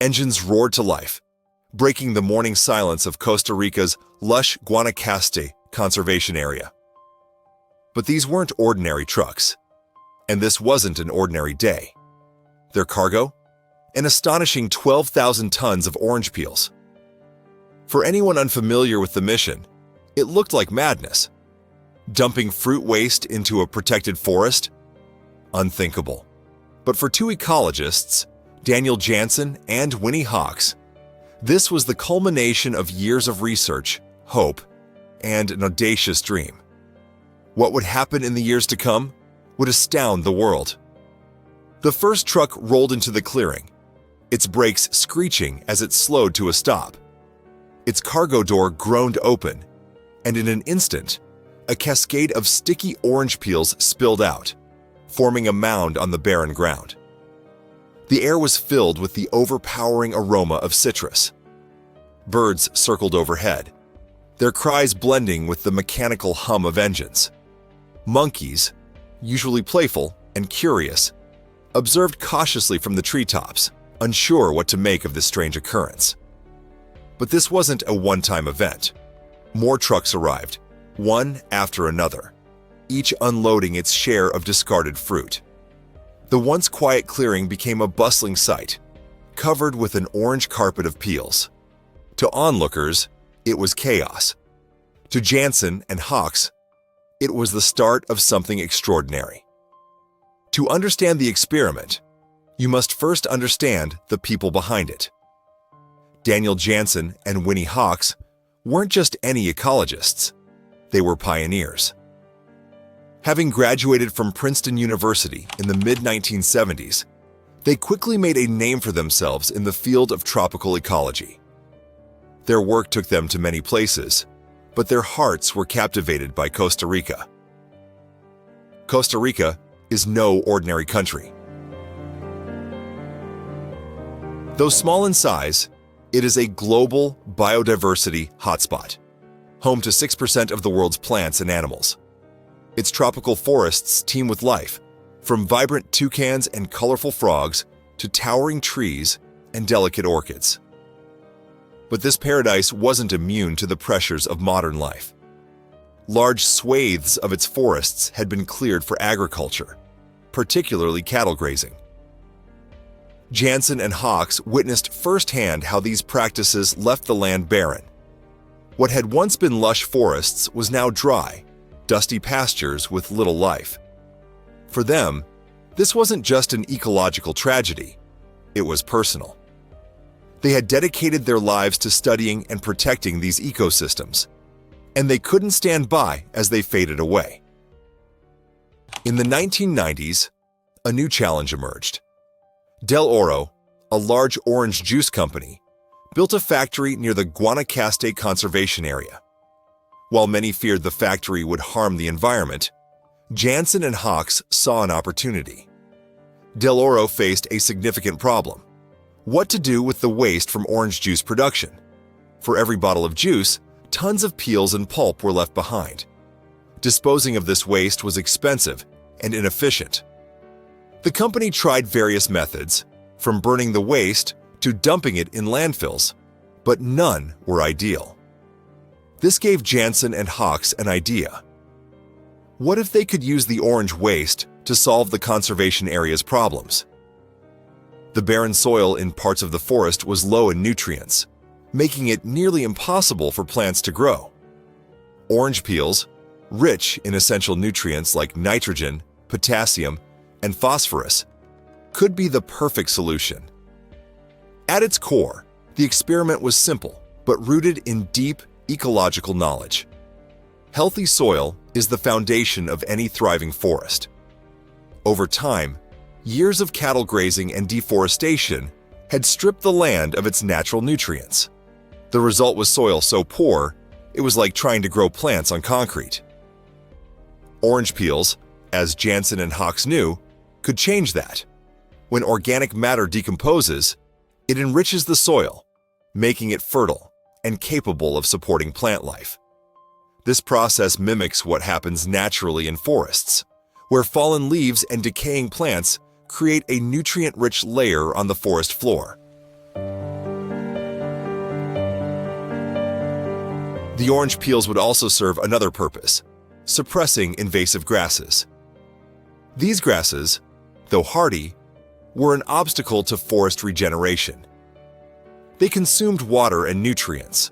Engines roared to life, breaking the morning silence of Costa Rica's lush Guanacaste conservation area. But these weren't ordinary trucks, and this wasn't an ordinary day. Their cargo? An astonishing 12,000 tons of orange peels. For anyone unfamiliar with the mission, it looked like madness. Dumping fruit waste into a protected forest? Unthinkable. But for two ecologists, Daniel Jansen and Winnie Hawks, this was the culmination of years of research, hope, and an audacious dream. What would happen in the years to come would astound the world. The first truck rolled into the clearing, its brakes screeching as it slowed to a stop. Its cargo door groaned open, and in an instant, a cascade of sticky orange peels spilled out, forming a mound on the barren ground. The air was filled with the overpowering aroma of citrus. Birds circled overhead, their cries blending with the mechanical hum of engines. Monkeys, usually playful and curious, observed cautiously from the treetops, unsure what to make of this strange occurrence. But this wasn't a one-time event. More trucks arrived, one after another, each unloading its share of discarded fruit. The once quiet clearing became a bustling sight, covered with an orange carpet of peels. To onlookers, it was chaos. To Jansen and Hawks, it was the start of something extraordinary. To understand the experiment, you must first understand the people behind it. Daniel Jansen and Winnie Hawks weren't just any ecologists, they were pioneers. Having graduated from Princeton University in the mid-1970s, they quickly made a name for themselves in the field of tropical ecology. Their work took them to many places, but their hearts were captivated by Costa Rica. Costa Rica is no ordinary country. Though small in size, it is a global biodiversity hotspot, home to 6% of the world's plants and animals. Its tropical forests teem with life, from vibrant toucans and colorful frogs to towering trees and delicate orchids. But this paradise wasn't immune to the pressures of modern life. Large swathes of its forests had been cleared for agriculture, particularly cattle grazing. Jansen and Hawks witnessed firsthand how these practices left the land barren. What had once been lush forests was now dry, dusty pastures with little life. For them, this wasn't just an ecological tragedy, it was personal. They had dedicated their lives to studying and protecting these ecosystems, and they couldn't stand by as they faded away. In the 1990s, a new challenge emerged. Del Oro, a large orange juice company, built a factory near the Guanacaste conservation area. While many feared the factory would harm the environment, Jansen and Hawks saw an opportunity. Del Oro faced a significant problem: what to do with the waste from orange juice production. For every bottle of juice, tons of peels and pulp were left behind. Disposing of this waste was expensive and inefficient. The company tried various methods, from burning the waste to dumping it in landfills, but none were ideal. This gave Jansen and Hawks an idea. What if they could use the orange waste to solve the conservation area's problems? The barren soil in parts of the forest was low in nutrients, making it nearly impossible for plants to grow. Orange peels, rich in essential nutrients like nitrogen, potassium, and phosphorus, could be the perfect solution. At its core, the experiment was simple, but rooted in deep ecological knowledge. Healthy soil is the foundation of any thriving forest. Over time, years of cattle grazing and deforestation had stripped the land of its natural nutrients. The result was soil so poor, it was like trying to grow plants on concrete. Orange peels, as Jansen and Hawks knew, could change that. When organic matter decomposes, it enriches the soil, making it fertile and capable of supporting plant life. This process mimics what happens naturally in forests, where fallen leaves and decaying plants create a nutrient-rich layer on the forest floor. The orange peels would also serve another purpose: suppressing invasive grasses. These grasses, though hardy, were an obstacle to forest regeneration. They consumed water and nutrients,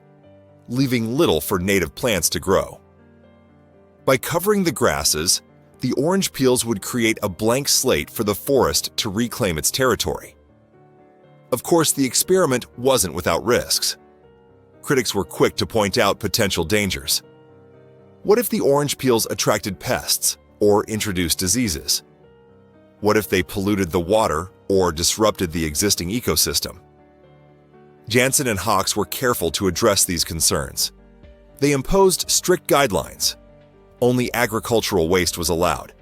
leaving little for native plants to grow. By covering the grasses, the orange peels would create a blank slate for the forest to reclaim its territory. Of course, the experiment wasn't without risks. Critics were quick to point out potential dangers. What if the orange peels attracted pests or introduced diseases? What if they polluted the water or disrupted the existing ecosystem? Jansen and Hawks were careful to address these concerns. They imposed strict guidelines. Only agricultural waste was allowed,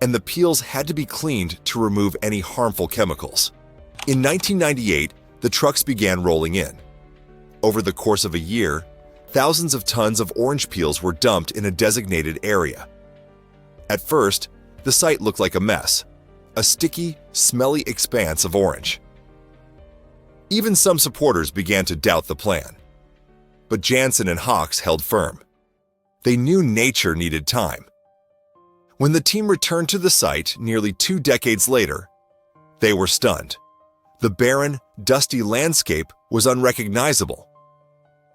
and the peels had to be cleaned to remove any harmful chemicals. In 1998, the trucks began rolling in. Over the course of a year, thousands of tons of orange peels were dumped in a designated area. At first, the site looked like a mess, a sticky, smelly expanse of orange. Even some supporters began to doubt the plan. But Jansen and Hawks held firm. They knew nature needed time. When the team returned to the site nearly 2 decades later, they were stunned. The barren, dusty landscape was unrecognizable.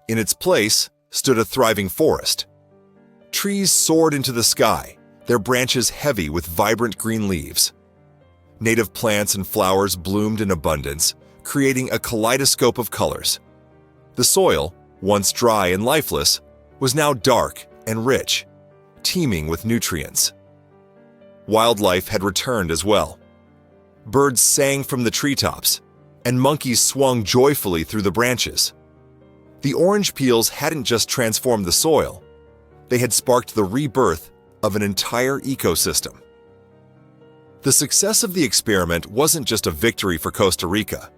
In its place stood a thriving forest. Trees soared into the sky, their branches heavy with vibrant green leaves. Native plants and flowers bloomed in abundance, creating a kaleidoscope of colors. The soil, once dry and lifeless, was now dark and rich, teeming with nutrients. Wildlife had returned as well. Birds sang from the treetops, and monkeys swung joyfully through the branches. The orange peels hadn't just transformed the soil, they had sparked the rebirth of an entire ecosystem. The success of the experiment wasn't just a victory for Costa Rica.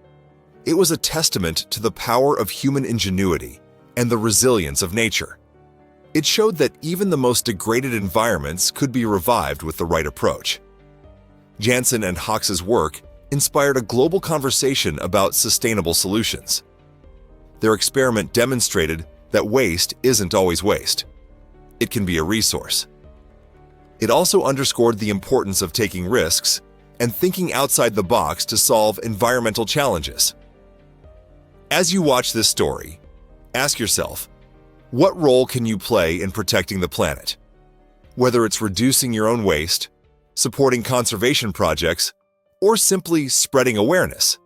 It was a testament to the power of human ingenuity and the resilience of nature. It showed that even the most degraded environments could be revived with the right approach. Jansen and Hawks' work inspired a global conversation about sustainable solutions. Their experiment demonstrated that waste isn't always waste. It can be a resource. It also underscored the importance of taking risks and thinking outside the box to solve environmental challenges. As you watch this story, ask yourself, what role can you play in protecting the planet? Whether it's reducing your own waste, supporting conservation projects, or simply spreading awareness,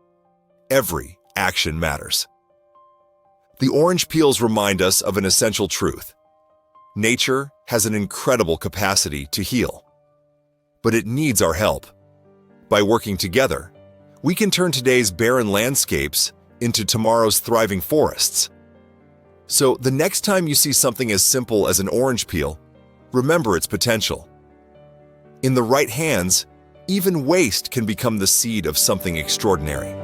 every action matters. The orange peels remind us of an essential truth. Nature has an incredible capacity to heal, but it needs our help. By working together, we can turn today's barren landscapes into tomorrow's thriving forests. So the next time you see something as simple as an orange peel, remember its potential. In the right hands, even waste can become the seed of something extraordinary.